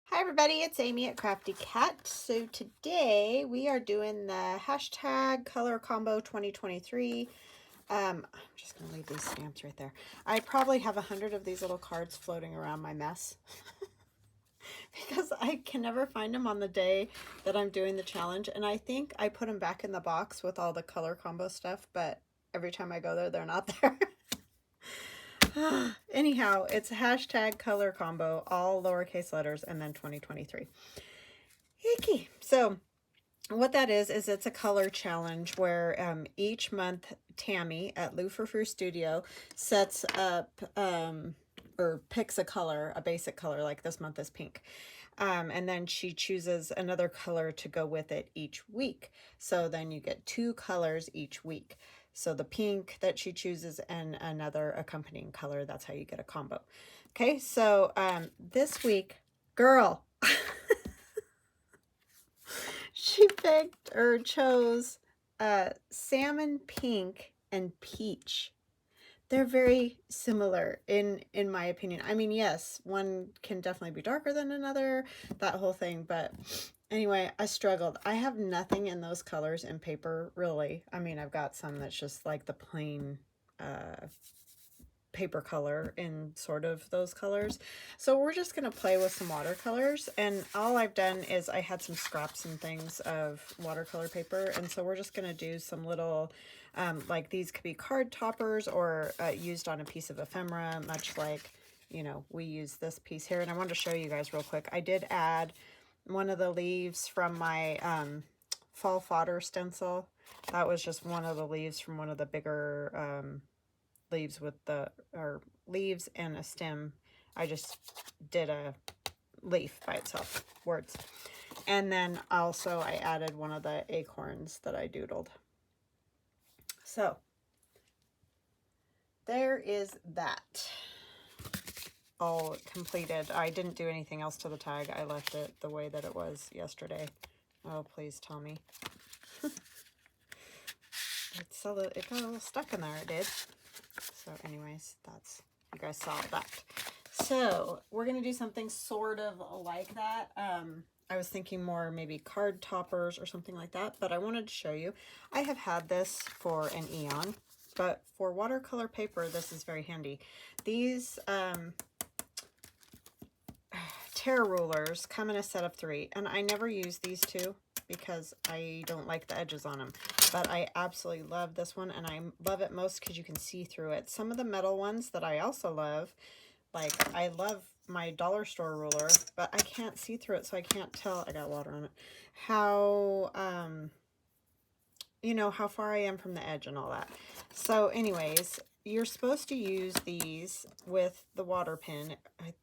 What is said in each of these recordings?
Hi everybody, it's Amy at Crafty Cat. So today we are doing the hashtag color combo 2023. I'm just going to leave these stamps right there. I probably have 100 of these little cards floating around my mess because I can never find them on the day that I'm doing the challenge. And I think I put them back in the box with all the color combo stuff, but every time I go there, they're not there. Anyhow, it's hashtag color combo, all lowercase letters, and then 2023. Icky. So what that is it's a color challenge where each month Tammy at Lou Frou Studio sets up or picks a color, a basic color, like this month is pink. And then she chooses another color to go with it each week. So then you get 2 colors each week. So the pink that she chooses and another accompanying color, that's how you get a combo. Okay, so this week, girl, she picked or chose Salmon Pink and Peach. They're very similar in my opinion. I mean, yes, one can definitely be darker than another, that whole thing, but anyway, I struggled. I have nothing in those colors in paper, really. I mean, I've got some that's just like the plain paper color in sort of those colors. So we're just going to play with some watercolors, and all I've done is I had some scraps and things of watercolor paper, and so we're just going to do some little like these could be card toppers or used on a piece of ephemera, much like, you know, we use this piece here. And I wanted to show you guys real quick, I did add one of the leaves from my fall fodder stencil. That was just one of the leaves from one of the bigger leaves with the leaves and a stem. I just did a leaf by itself, words. And then also I added one of the acorns that I doodled. So there is that all completed. I didn't do anything else to the tag. I left it the way that it was yesterday. Oh, please tell me. It got a little stuck in there, it did. So anyways, that's, you guys saw that. So we're going to do something sort of like that. I was thinking more maybe card toppers or something like that, but I wanted to show you. I have had this for an eon, but for watercolor paper, this is very handy. These tear rulers come in a set of 3, and I never use these 2 because I don't like the edges on them, but I absolutely love this one, and I love it most because you can see through it. Some of the metal ones that I also love, like I love my dollar store ruler, but I can't see through it, so I can't tell, I got water on it, how you know, how far I am from the edge and all that. So anyways, you're supposed to use these with the water pen. I'm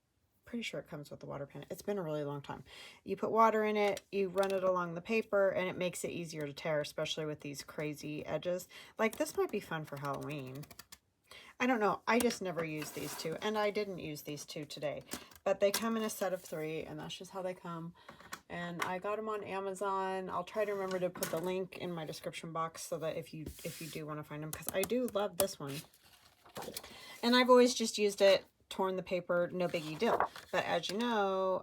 pretty sure it comes with the water pen. It's been a really long time. You put water in it, you run it along the paper, and it makes it easier to tear, especially with these crazy edges. Like this might be fun for Halloween. I don't know. I just never use these 2, and I didn't use these 2 today, but they come in a set of 3, and that's just how they come. And I got them on Amazon. I'll try to remember to put the link in my description box so that if you do want to find them, because I do love this one. And I've always just used it, torn the paper, no biggie deal. But as you know,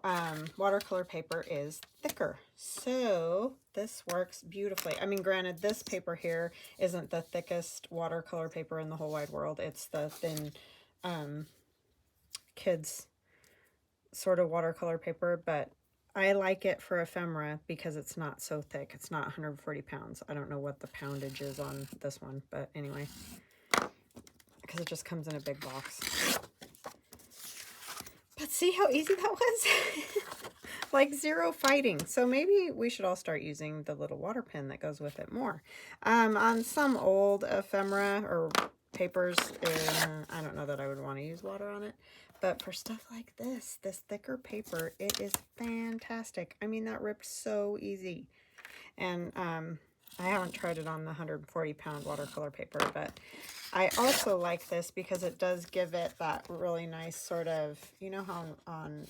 watercolor paper is thicker, so this works beautifully. I mean, granted, this paper here isn't the thickest watercolor paper in the whole wide world. It's the thin kids sort of watercolor paper, but I like it for ephemera because it's not so thick. It's not 140 pounds. I don't know what the poundage is on this one, but anyway, because it just comes in a big box. But see how easy that was? Like zero fighting. So maybe we should all start using the little water pen that goes with it more. On some old ephemera or papers, I don't know that I would want to use water on it. But for stuff like this thicker paper, it is fantastic. I mean, that ripped so easy. And I haven't tried it on the 140-pound watercolor paper, but I also like this because it does give it that really nice sort of, you know how on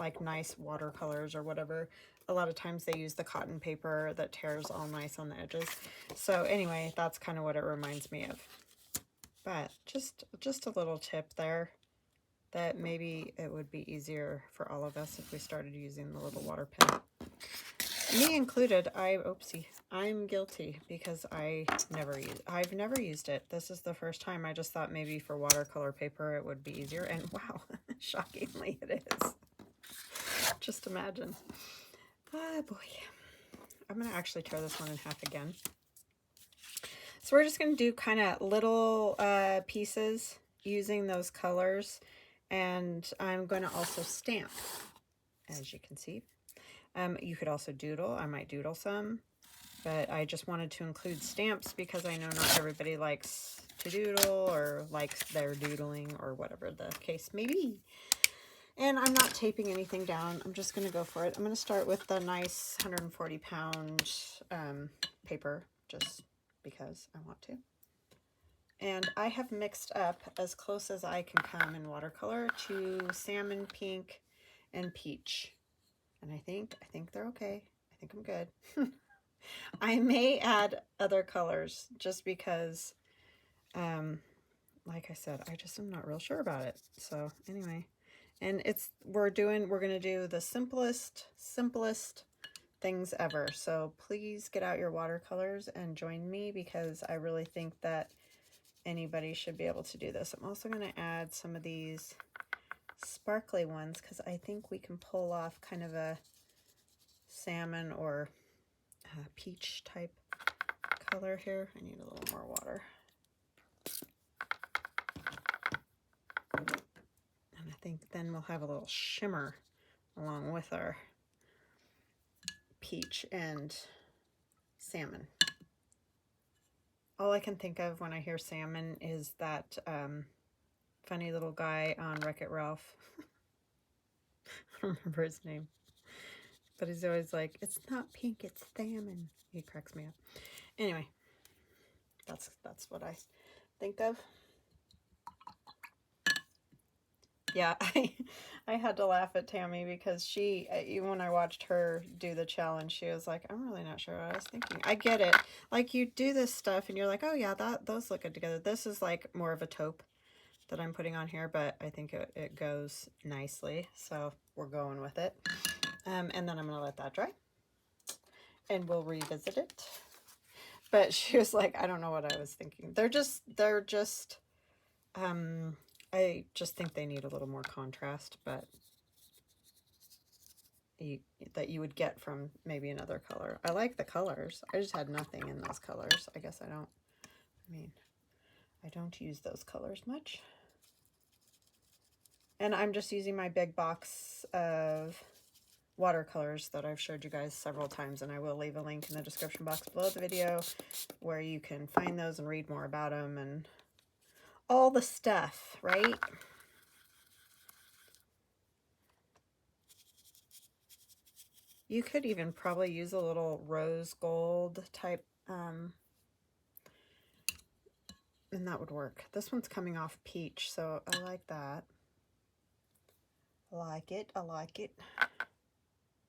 like nice watercolors or whatever, a lot of times they use the cotton paper that tears all nice on the edges. So anyway, that's kind of what it reminds me of. But just a little tip there. that maybe it would be easier for all of us if we started using the little water pen. Me included. I'm guilty because I've never used it. This is the first time. I just thought maybe for watercolor paper it would be easier, and wow, shockingly it is. Just imagine. Oh boy. I'm going to actually tear this one in half again. So we're just going to do kind of little pieces using those colors, and I'm going to also stamp, as you can see. You could also doodle. I might doodle some, but I just wanted to include stamps because I know not everybody likes to doodle or likes their doodling or whatever the case may be. And I'm not taping anything down. I'm just going to go for it. I'm going to start with the nice 140-pound paper, just because I want to. And I have mixed up as close as I can come in watercolor to Salmon Pink and Peach. And I think they're okay. I think I'm good. I may add other colors just because, like I said, I just am not real sure about it. So anyway. And we're going to do the simplest things ever. So please get out your watercolors and join me because I really think that anybody should be able to do this. I'm also going to add some of these sparkly ones because I think we can pull off kind of a salmon or peach type color here. I need a little more water. I think then we'll have a little shimmer along with our peach and salmon. All I can think of when I hear salmon is that funny little guy on Wreck-It Ralph. I don't remember his name. But he's always like, it's not pink, it's salmon. He cracks me up. Anyway, that's what I think of. Yeah, I had to laugh at Tammy because she, even when I watched her do the challenge, she was like, I'm really not sure what I was thinking. I get it. Like, you do this stuff and you're like, oh yeah, those look good together. This is like more of a taupe that I'm putting on here, but I think it goes nicely. So we're going with it. And then I'm going to let that dry and we'll revisit it. But she was like, I don't know what I was thinking. They're just, I just think they need a little more contrast, but that you would get from maybe another color. I like the colors. I just had nothing in those colors. I guess I don't use those colors much. And I'm just using my big box of watercolors that I've showed you guys several times, and I will leave a link in the description box below the video where you can find those and read more about them and all the stuff, right? You could even probably use a little rose gold type, and that would work. This one's coming off peach, so I like that. I like it. I like it.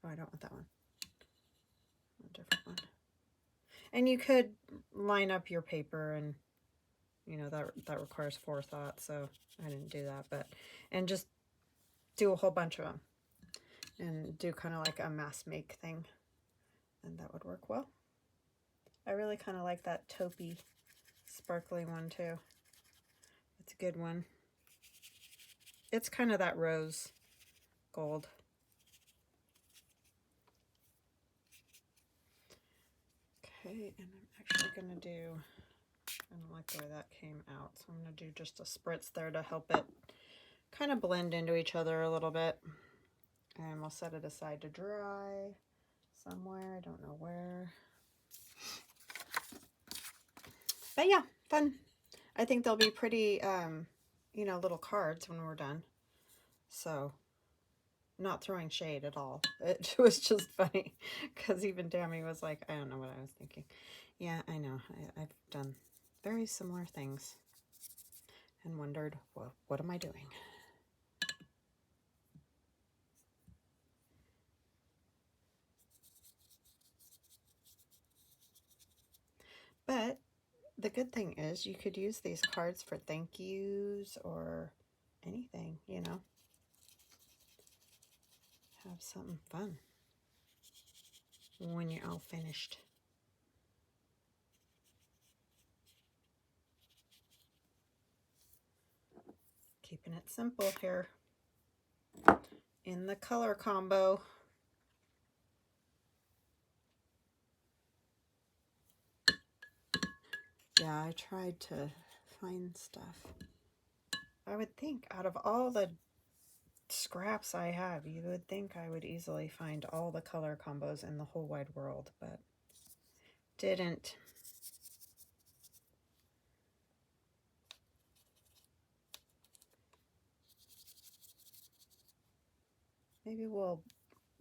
Oh, I don't want that one. A different one. And you could line up your paper, and you know that requires forethought, so I didn't do that. But and just do a whole bunch of them. And do kind of like a mass make thing, and that would work well. I really kind of like that taupey, sparkly one too. It's a good one. It's kind of that rose gold. Okay, and I'm actually going to do, I don't like the way that came out, so I'm going to do just a spritz there to help it kind of blend into each other a little bit. And we'll set it aside to dry somewhere. I don't know where. But yeah, fun. I think they'll be pretty, you know, little cards when we're done. So, not throwing shade at all. It was just funny because even Tammy was like, I don't know what I was thinking. Yeah, I know. I've done very similar things and wondered, well, what am I doing? But the good thing is you could use these cards for thank yous or anything, you know. Have something fun when you're all finished. Keeping it simple here in the color combo. Yeah, I tried to find stuff. I would think out of all the scraps I have, you would think I would easily find all the color combos in the whole wide world, but didn't. Maybe we'll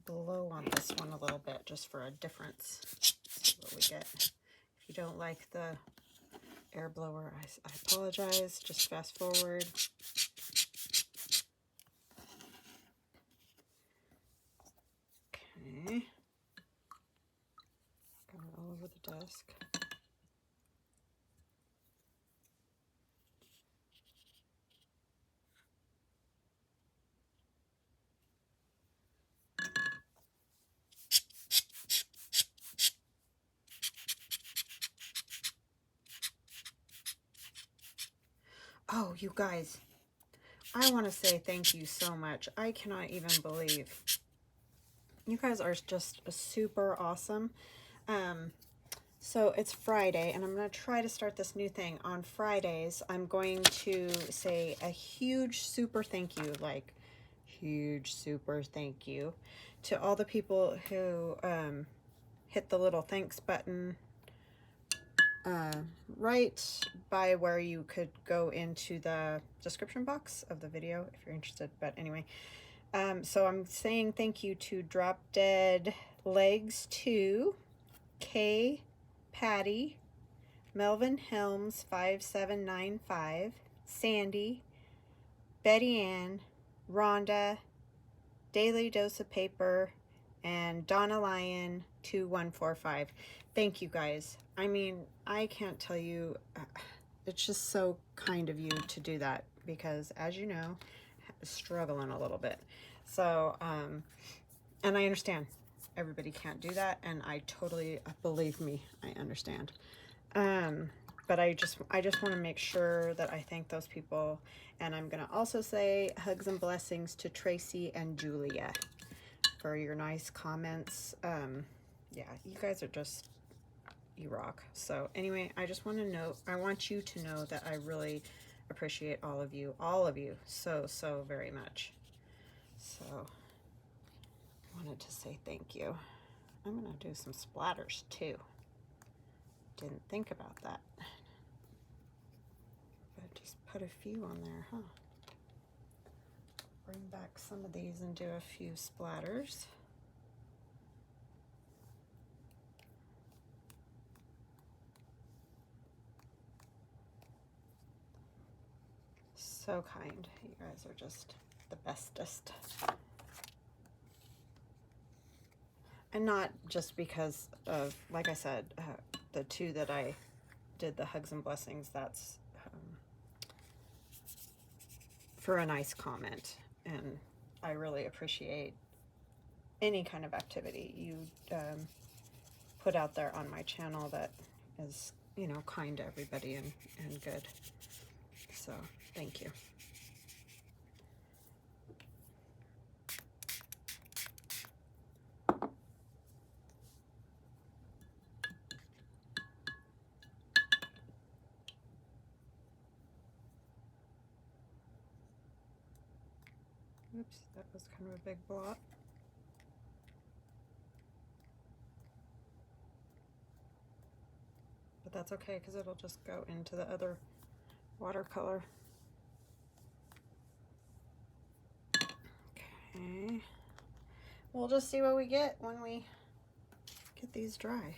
blow on this one a little bit just for a difference. See what we get. If you don't like the air blower, I apologize. Just fast forward. Okay. Got it all over the desk. Oh, you guys, I want to say thank you so much. I cannot even believe. You guys are just super awesome. So it's Friday, and I'm going to try to start this new thing. On Fridays, I'm going to say a huge super thank you, like huge super thank you to all the people who hit the little thanks button right by where you could go into the description box of the video if you're interested. But anyway, so I'm saying thank you to Drop Dead Legs 2, K Patty, Melvin Helms 5795, Sandy, Betty Ann, Rhonda, Daily Dose of Paper, and Donna Lyon 2145. Thank you guys. I mean, I can't tell you, it's just so kind of you to do that because, as you know, I'm struggling a little bit. So, and I understand everybody can't do that, and I totally, believe me, I understand. But I just want to make sure that I thank those people. And I'm going to also say hugs and blessings to Tracy and Julia for your nice comments. Yeah, you guys are just, you rock. So anyway, I just want to know, I want you to know that I really appreciate all of you so very much. So I wanted to say thank you. I'm going to do some splatters too. Didn't think about that. But just put a few on there, huh? Bring back some of these and do a few splatters. So kind. You guys are just the bestest. And not just because of, like I said, the two that I did the hugs and blessings, that's for a nice comment. And I really appreciate any kind of activity you put out there on my channel that is, you know, kind to everybody and good. So thank you. Oops, that was kind of a big blot. But that's okay because it'll just go into the other watercolor. Okay. We'll just see what we get when we get these dry.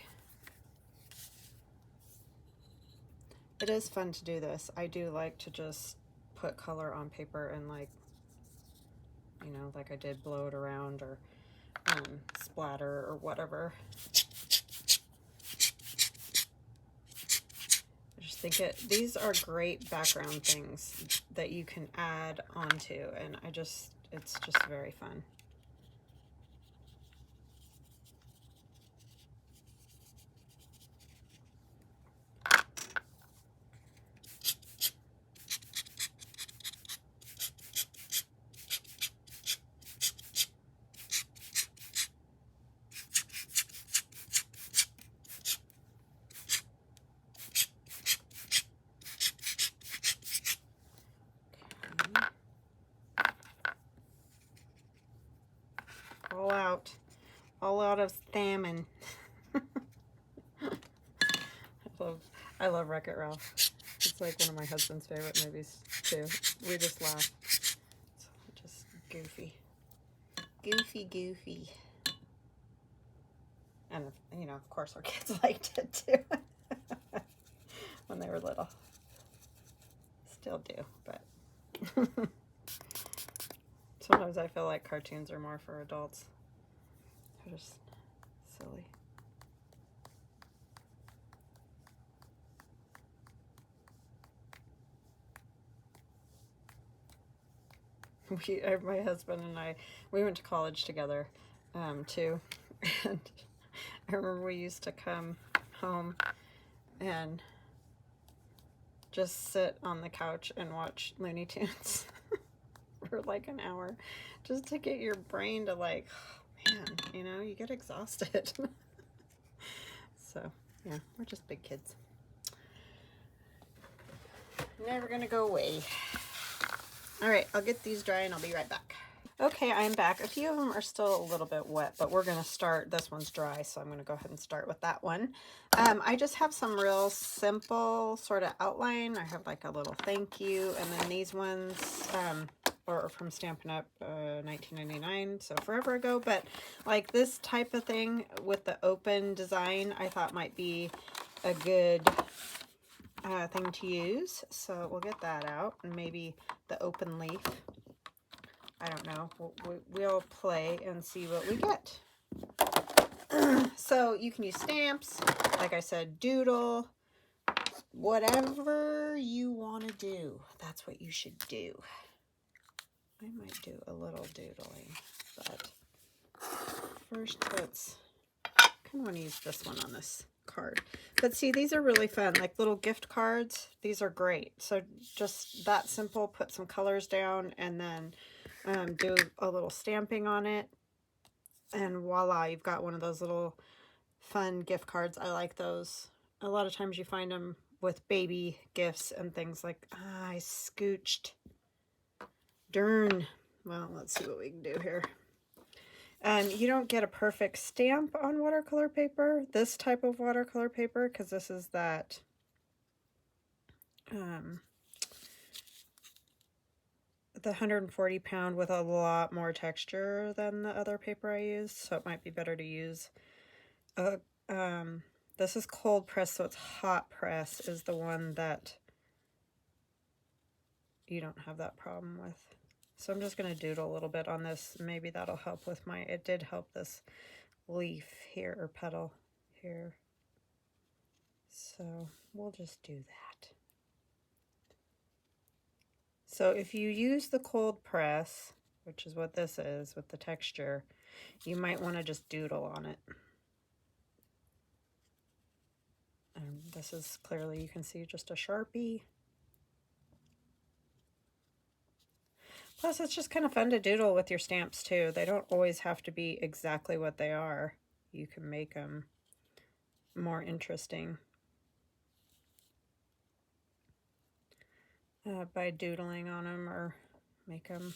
It is fun to do this. I do like to just put color on paper and, like, you know, like I did, blow it around or splatter or whatever. I just these are great background things that you can add onto, and it's just very fun. All out of salmon. I love Wreck-It Ralph. It's like one of my husband's favorite movies too. We just laugh. It's just goofy. Goofy. And you know, of course our kids liked it too. When they were little. Still do, but sometimes I feel like cartoons are more for adults. They're just silly. My husband and we went to college together, too. And I remember we used to come home and just sit on the couch and watch Looney Tunes for like an hour, just to get your brain to like, oh man, you know, you get exhausted. So yeah, we're just big kids. Never gonna go away. All right, I'll get these dry and I'll be right back. Okay, I'm back. A few of them are still a little bit wet, but we're gonna start, this one's dry, so I'm gonna go ahead and start with that one. I just have some real simple sort of outline. I have like a little thank you, and then these ones are from Stampin' Up! 1999, so forever ago, but like this type of thing with the open design I thought might be a good thing to use, so we'll get that out, and maybe the open leaf. I don't know. We'll play and see what we get. So you can use stamps, like I said, doodle, whatever you want to do. That's what you should do. I might do a little doodling, but first let's kind of want to use this one on this card. But see, these are really fun, like little gift cards. These are great. So just that simple, put some colors down and then do a little stamping on it, and voila, you've got one of those little fun gift cards. I like those. A lot of times you find them with baby gifts and things like, I scooched. Darn. Well, let's see what we can do here. You don't get a perfect stamp on watercolor paper, this type of watercolor paper, because this is that the 140 pound with a lot more texture than the other paper I used, so it might be better to use this is cold press, so it's hot press is the one that you don't have that problem with. So I'm just going to doodle a little bit on this. Maybe that'll help with my, it did help this leaf here, or petal here. So we'll just do that. So if you use the cold press, which is what this is with the texture, you might want to just doodle on it. And this is clearly, you can see just a Sharpie. Plus, it's just kind of fun to doodle with your stamps too. They don't always have to be exactly what they are. You can make them more interesting by doodling on them, or make them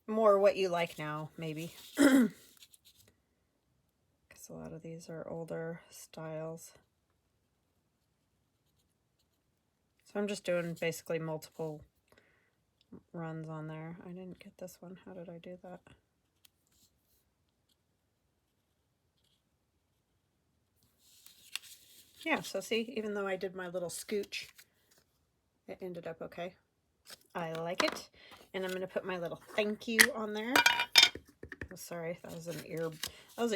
more what you like now, maybe. Because a lot of these are older styles. So I'm just doing basically multiple runs on there. I didn't get this one. How did I do that? Yeah, so see, even though I did my little scooch, it ended up okay. I like it. And I'm going to put my little thank you on there. Oh, sorry, that was an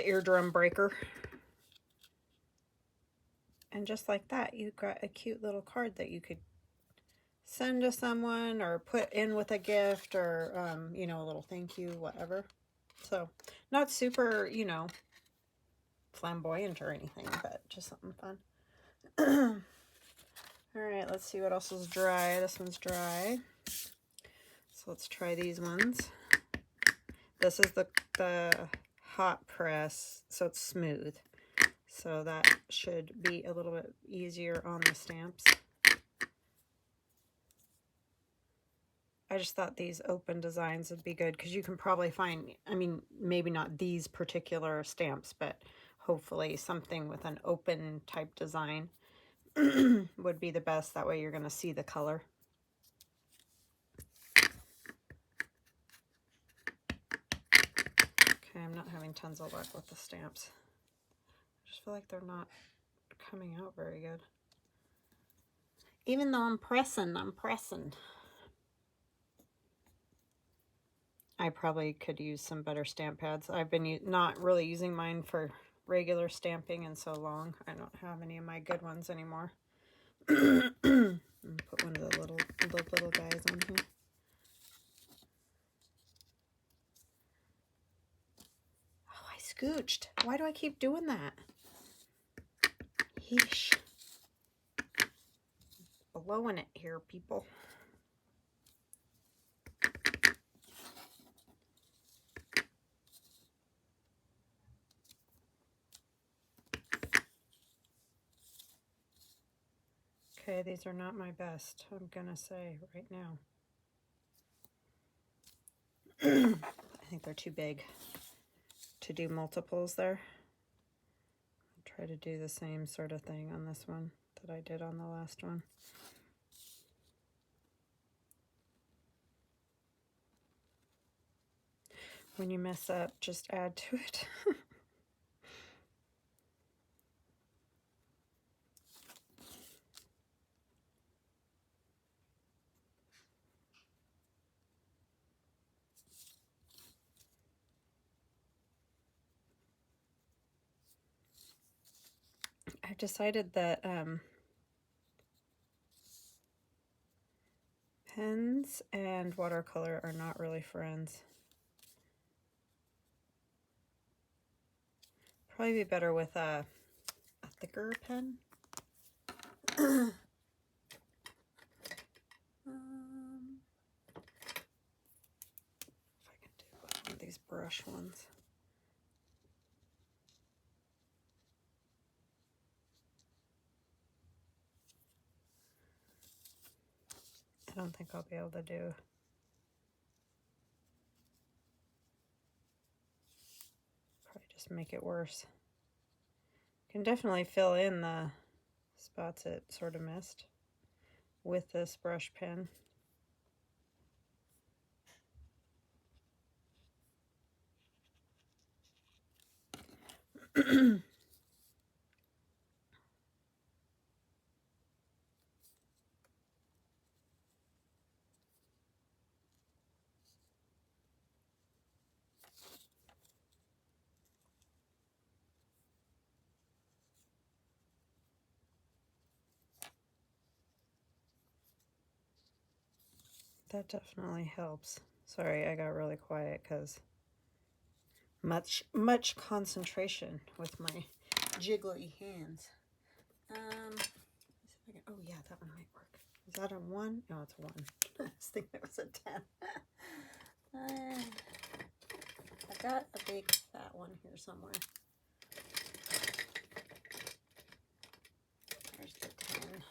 eardrum breaker. And just like that, you got a cute little card that you could send to someone or put in with a gift or, you know, a little thank you, whatever. So not super, you know, flamboyant or anything, but just something fun. All right, let's see what else is dry. This one's dry. So let's try these ones. This is the hot press, so it's smooth. So that should be a little bit easier on the stamps. I just thought these open designs would be good because you can probably find, I mean, maybe not these particular stamps, but hopefully something with an open type design would be the best. That way you're going to see the color. Okay, I'm not having tons of luck with the stamps. I just feel like they're not coming out very good. Even though I'm pressing. I probably could use some better stamp pads. I've been not really using mine for regular stamping in so long. I don't have any of my good ones anymore. Put one of the little guys on here. Oh, I scooched. Why do I keep doing that? Yeesh. Blowing it here, people. Okay, these are not my best, I'm gonna say right now. I think they're too big to do multiples there. I'll try to do the same sort of thing on this one that I did on the last one. When you mess up, just add to it. I've decided that pens and watercolor are not really friends. Probably be better with a thicker pen. If I can do one of these brush ones. I don't think I'll be able to do. Probably just make it worse. Can definitely fill in the spots it sort of missed with this brush pen. That definitely helps. Sorry, I got really quiet because much concentration with my jiggly hands. Let's see if I can, oh yeah, that one might work. Is that a 1? No, it's a 1. I was thinking it was a 10. I got a big fat one here somewhere. There's the 10.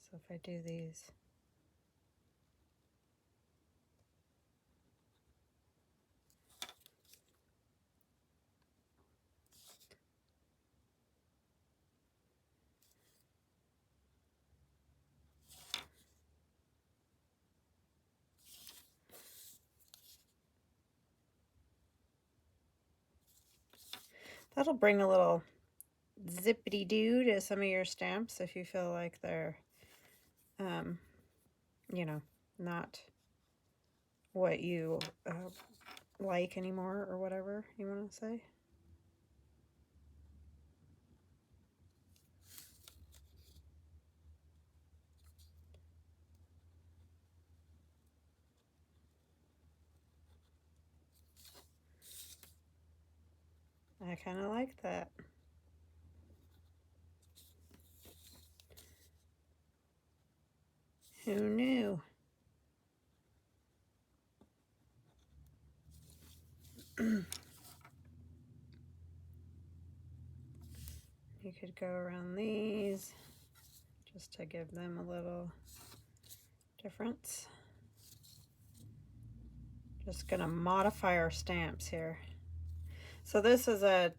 So if I do these, that'll bring a little zippity-doo to some of your stamps if you feel like they're, you know, not what you like anymore or whatever you want to say. I kind of like that. Who knew? You could go around these just to give them a little difference. Just gonna modify our stamps here. So this is a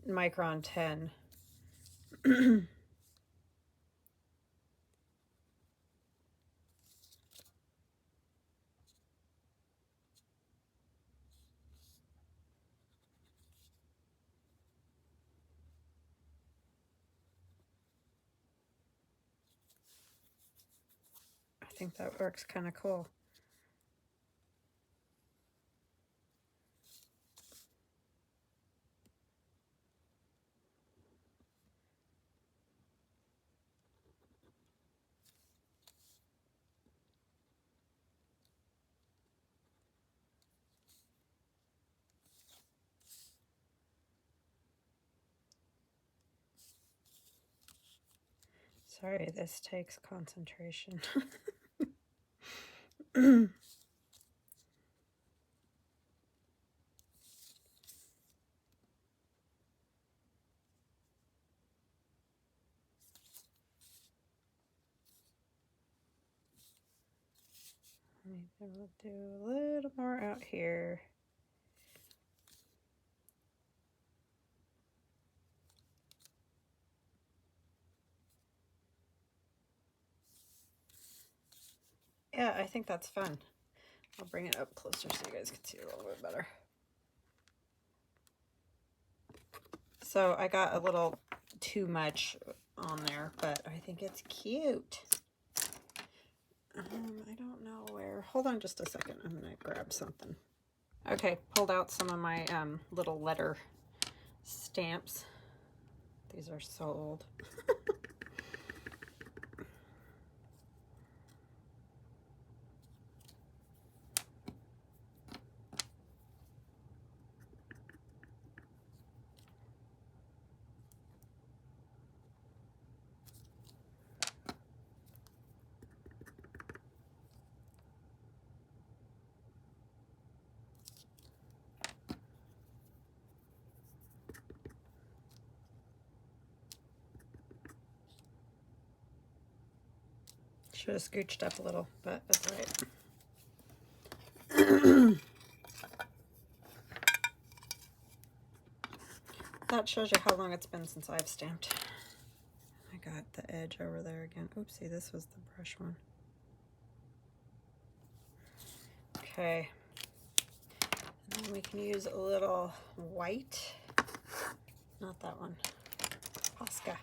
micron 10. I think that works kind of cool. Sorry, this takes concentration. Maybe we'll do a little more out here. Yeah, I think that's fun. I'll bring it up closer so you guys can see a little bit better. So I got a little too much on there, but I think it's cute. I don't know where. Hold on just a second. I'm going to grab something. Okay, pulled out some of my little letter stamps. These are so old. Should have scooched up a little, but that's all right. That shows you how long it's been since I've stamped. I got the edge over there again. Oopsie, this was the brush one. Okay. And then we can use a little white. Not that one. Posca.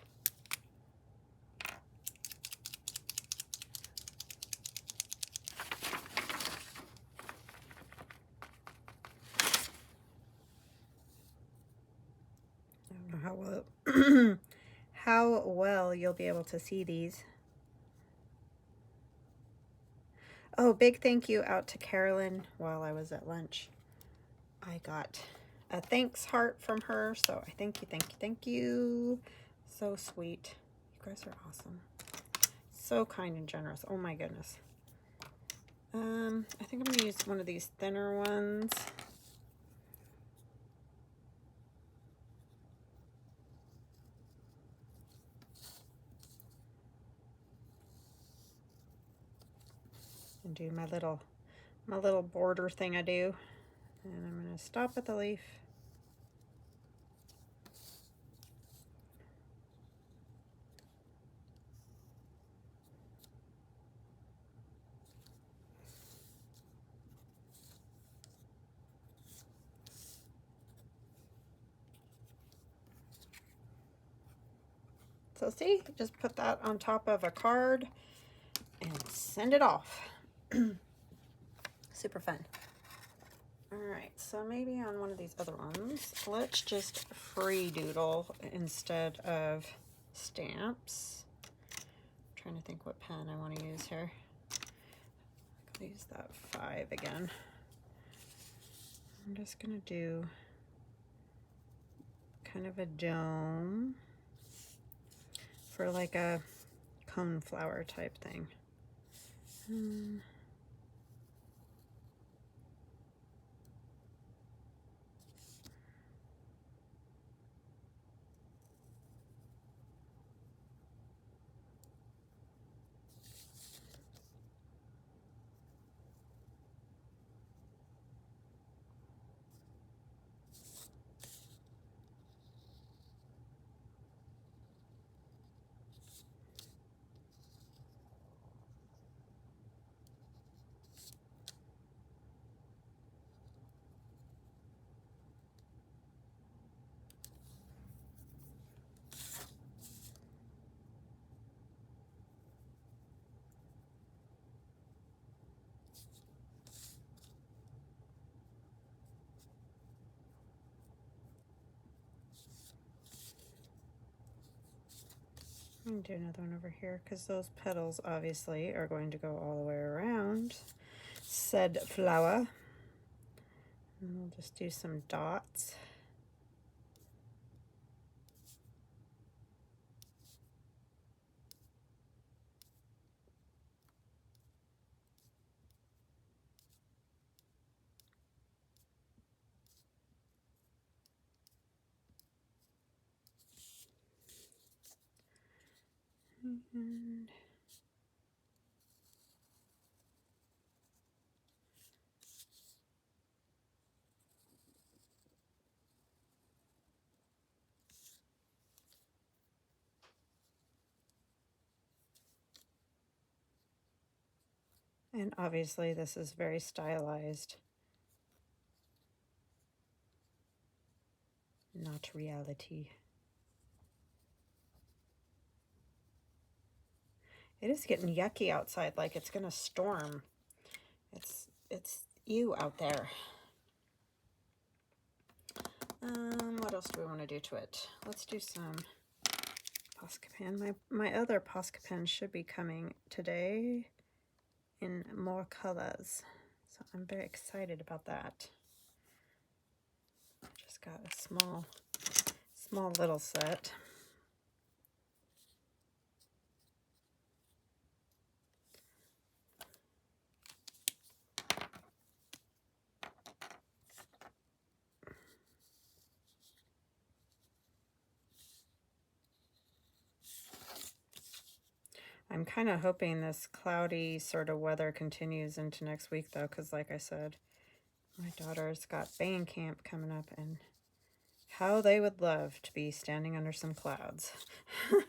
I don't know how well you'll be able to see these. Oh, big thank you out to Carolyn while I was at lunch. I got a thanks heart from her, so I thank you, thank you, thank you. So sweet. You guys are awesome. So kind and generous. Oh my goodness. I think I'm gonna use one of these thinner ones. And do my little border thing I do. And I'm gonna stop at the leaf. So see, just put that on top of a card and send it off. Super fun. All right, so maybe on one of these other ones, let's just free doodle instead of stamps. I'm trying to think what pen I want to use here. I'll use that 5 again. I'm just gonna do kind of a dome for like a cone flower type thing. I'm going to do another one over here because those petals obviously are going to go all the way around said flower. And we'll just do some dots. And obviously this is very stylized, not reality. It is getting yucky outside, like it's gonna storm. It's you out there. What else do we want to do to it? Let's do some Posca pen. My other Posca pen should be coming today in more colors, so I'm very excited about that. Just got a small little set. I'm kind of hoping this cloudy sort of weather continues into next week, though, because like I said, my daughter's got band camp coming up, and how they would love to be standing under some clouds. I'm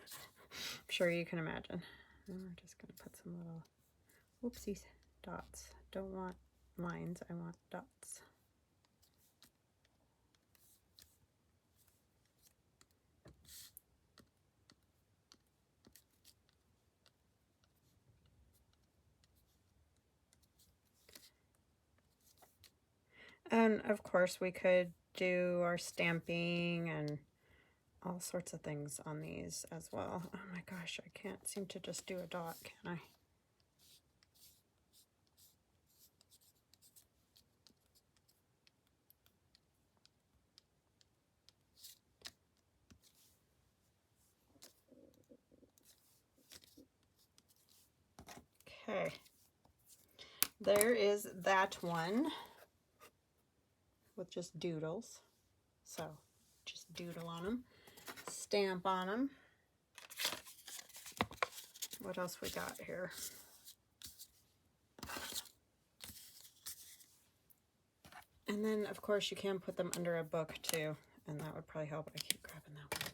sure you can imagine. And we're just going to put some little, whoopsies, dots. Don't want lines, I want dots. And of course we could do our stamping and all sorts of things on these as well. Oh my gosh, I can't seem to just do a dot, can I? Okay, there is that one with just doodles. So just doodle on them, stamp on them. What else we got here? And then of course you can put them under a book too, and that would probably help. I keep grabbing that one.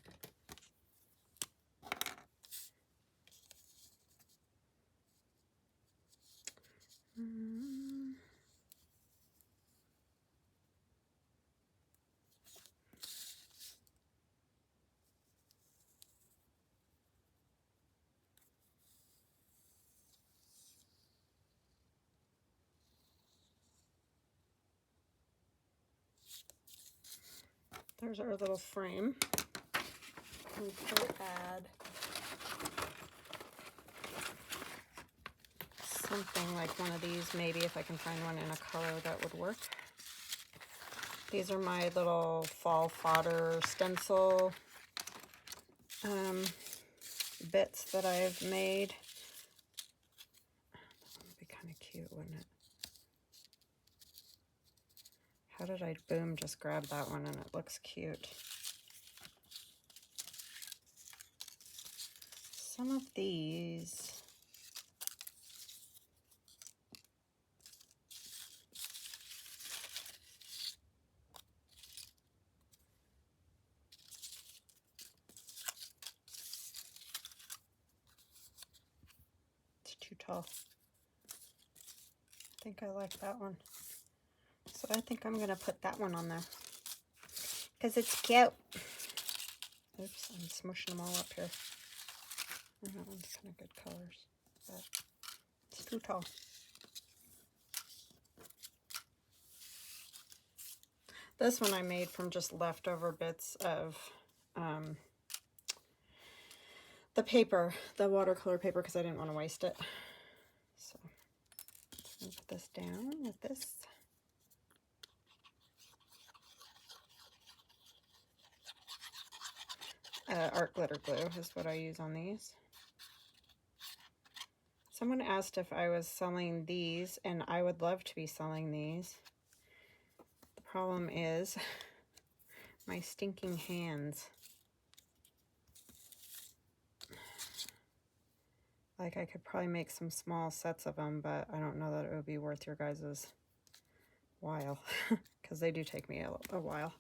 There's our little frame. We could add something like one of these, maybe if I can find one in a color that would work. These are my little fall fodder stencil bits that I've made. That would be kind of cute, wouldn't it? How did I, boom, just grab that one and it looks cute. Some of these, it's too tall. I think I like that one. So I think I'm going to put that one on there because it's cute. Oops, I'm smushing them all up here. That one's kind of good colors, but it's too tall. This one I made from just leftover bits of the paper, the watercolor paper, because I didn't want to waste it. So I'm going to put this down with this. Art glitter glue is what I use on these. Someone asked if I was selling these, and I would love to be selling these. The problem is my stinking hands. Like, I could probably make some small sets of them, but I don't know that it would be worth your guys' while, because they do take me a while.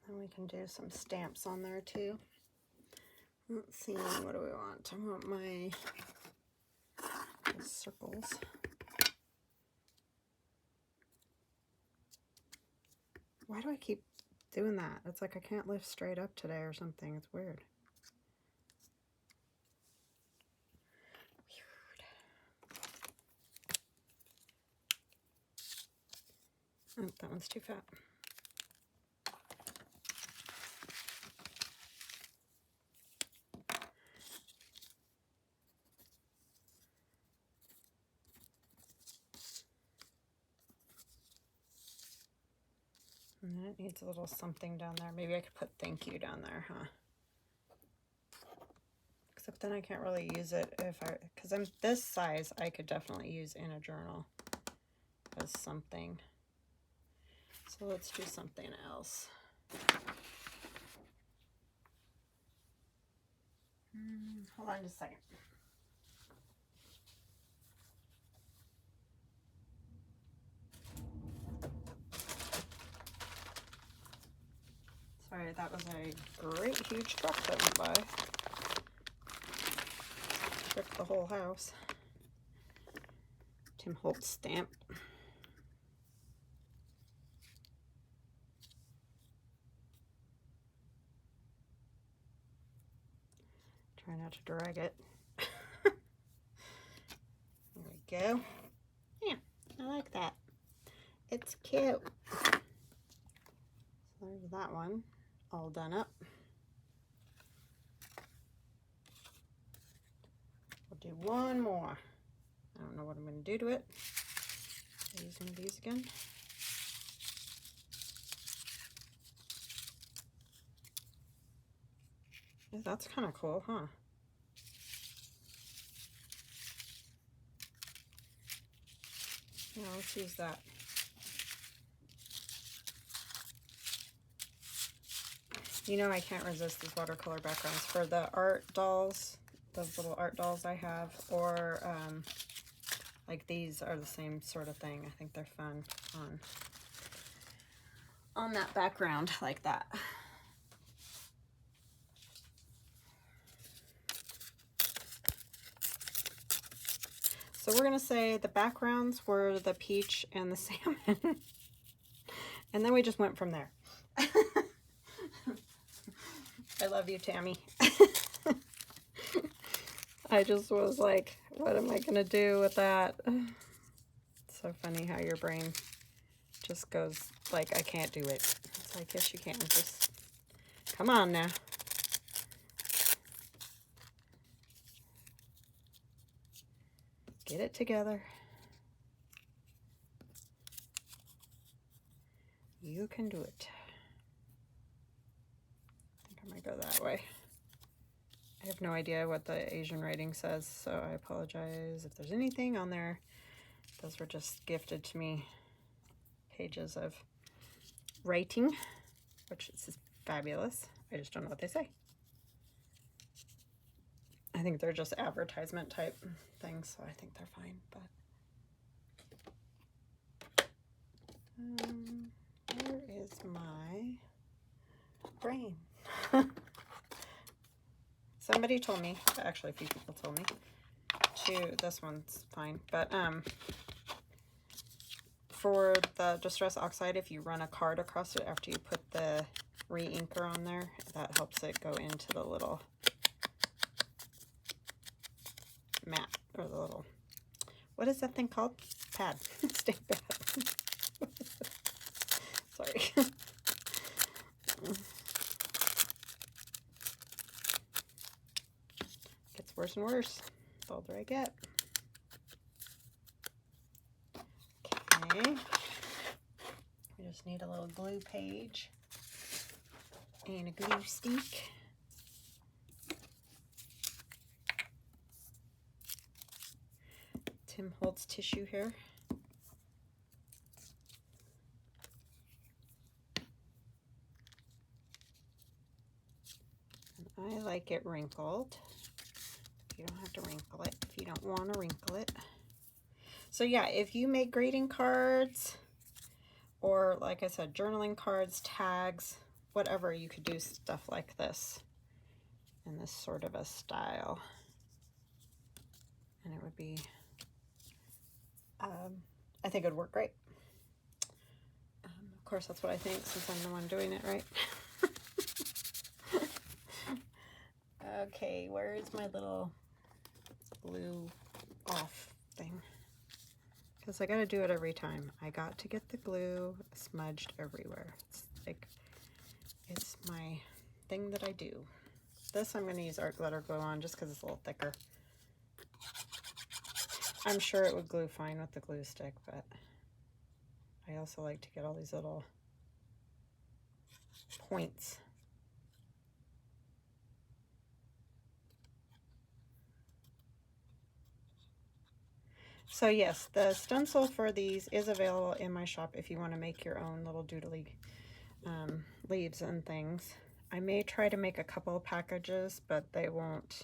And we can do some stamps on there too. Let's see, what do we want? I want my circles. Why do I keep doing that? It's like I can't lift straight up today or something. It's weird. Oh, that one's too fat. And then it needs a little something down there. Maybe I could put thank you down there, huh? Except then I can't really use it if I, because I'm this size, I could definitely use in a journal as something. So let's do something else. Hold on just a second. Sorry, that was a great huge truck that went by. Shook the whole house. Tim Holtz stamp. Try not to drag it. There we go. Yeah, I like that. It's cute. So there's that one all done up. We'll do one more. I don't know what I'm going to do to it. I'll use one of these again. Yeah, that's kind of cool, huh? Yeah, let's use that. You know, I can't resist these watercolor backgrounds for the art dolls, those little art dolls I have, or like these are the same sort of thing. I think they're fun on that background like that. So we're gonna say the backgrounds were the peach and the salmon, and then we just went from there. I love you, Tammy. I just was like, what am I gonna do with that? It's so funny how your brain just goes like, I can't do it. It's like, yes you can, just come on now. Get it together. You can do it. I think I might go that way. I have no idea what the Asian writing says, so I apologize if there's anything on there. Those were just gifted to me pages of writing, which is fabulous. I just don't know what they say. I think they're just advertisement type things, so I think they're fine. But where is my brain? Somebody told me, actually a few people told me, this one's fine, but for the Distress Oxide, if you run a card across it after you put the re-inker on there, that helps it go into the little mat, or the little, what is that thing called? Pad. Stamp pad. Sorry. Gets worse and worse the older I get. Okay. We just need a little glue page and a glue stick. Tim Holtz tissue here. And I like it wrinkled. You don't have to wrinkle it if you don't want to wrinkle it. So yeah, if you make greeting cards, or like I said, journaling cards, tags, whatever, you could do stuff like this in this sort of a style. And it would be, I think it would work great. Of course, that's what I think, since I'm the one doing it, right? Okay, where is my little glue off thing? Because I got to do it every time. I got to get the glue smudged everywhere. It's like, it's my thing that I do. This I'm going to use art glitter glue on just because it's a little thicker. I'm sure it would glue fine with the glue stick, but I also like to get all these little points. So yes, the stencil for these is available in my shop if you want to make your own little doodly leaves and things. I may try to make a couple of packages, but they won't,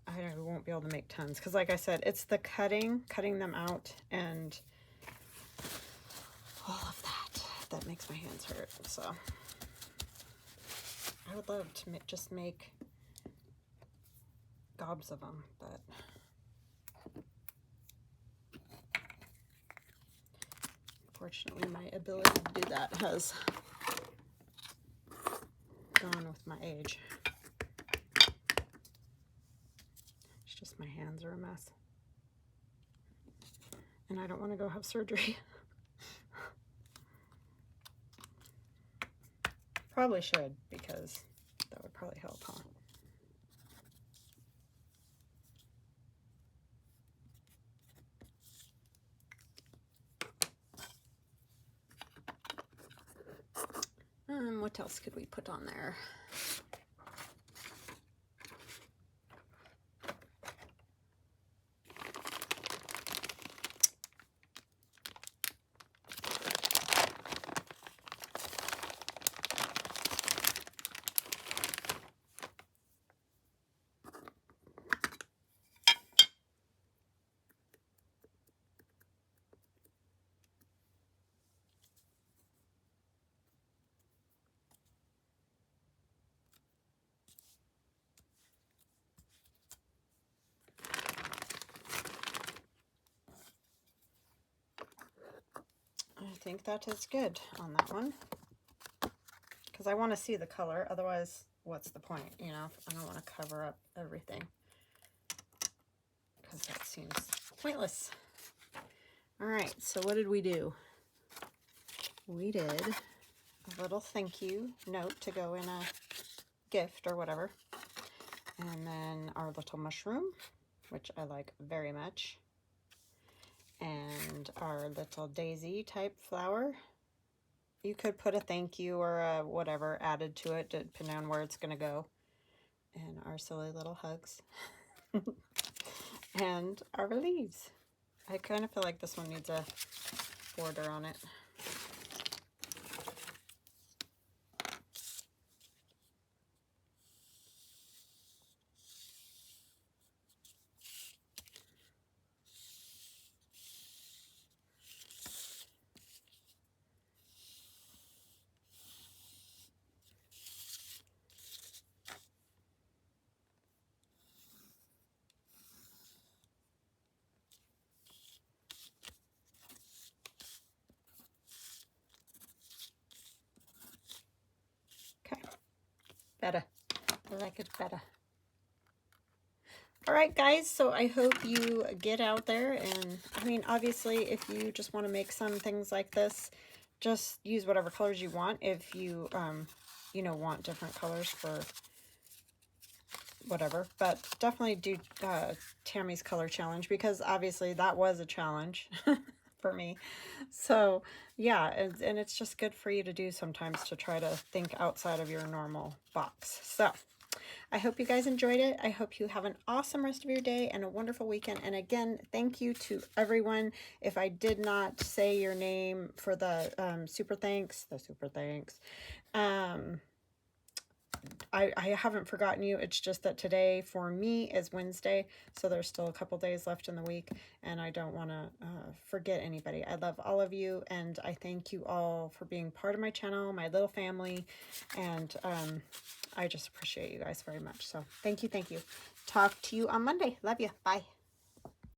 I won't be able to make tons, because like I said, it's the cutting them out, and all of that makes my hands hurt. So I would love to just make gobs of them, but unfortunately my ability to do that has gone with my age. It's just my hands are a mess. And I don't want to go have surgery. Probably should, because that would probably help, huh? What else could we put on there? I think that is good on that one, because I want to see the color. Otherwise, what's the point? You know, I don't want to cover up everything, because that seems pointless. All right, so what did we do? We did a little thank you note to go in a gift or whatever, and then our little mushroom, which I like very much. And our little daisy type flower. You could put a thank you or a whatever added to it, depending on where it's going to go. And our silly little hugs. And our leaves. I kind of feel like this one needs a border on it. Okay, better. I like it better. All right, guys, so I hope you get out there, and I mean, obviously, if you just want to make some things like this, just use whatever colors you want. If you, you know, want different colors for whatever, but definitely do Tammy's color challenge, because obviously that was a challenge for me. So yeah, and it's just good for you to do sometimes, to try to think outside of your normal box. So I hope you guys enjoyed it. I hope you have an awesome rest of your day and a wonderful weekend. And again, thank you to everyone. If I did not say your name for the super thanks, I haven't forgotten you. It's just that today for me is Wednesday, so there's still a couple days left in the week, and I don't want to forget anybody. I love all of you, and I thank you all for being part of my channel, my little family, and I just appreciate you guys very much. So thank you, thank you. Talk to you on Monday. Love you. Bye.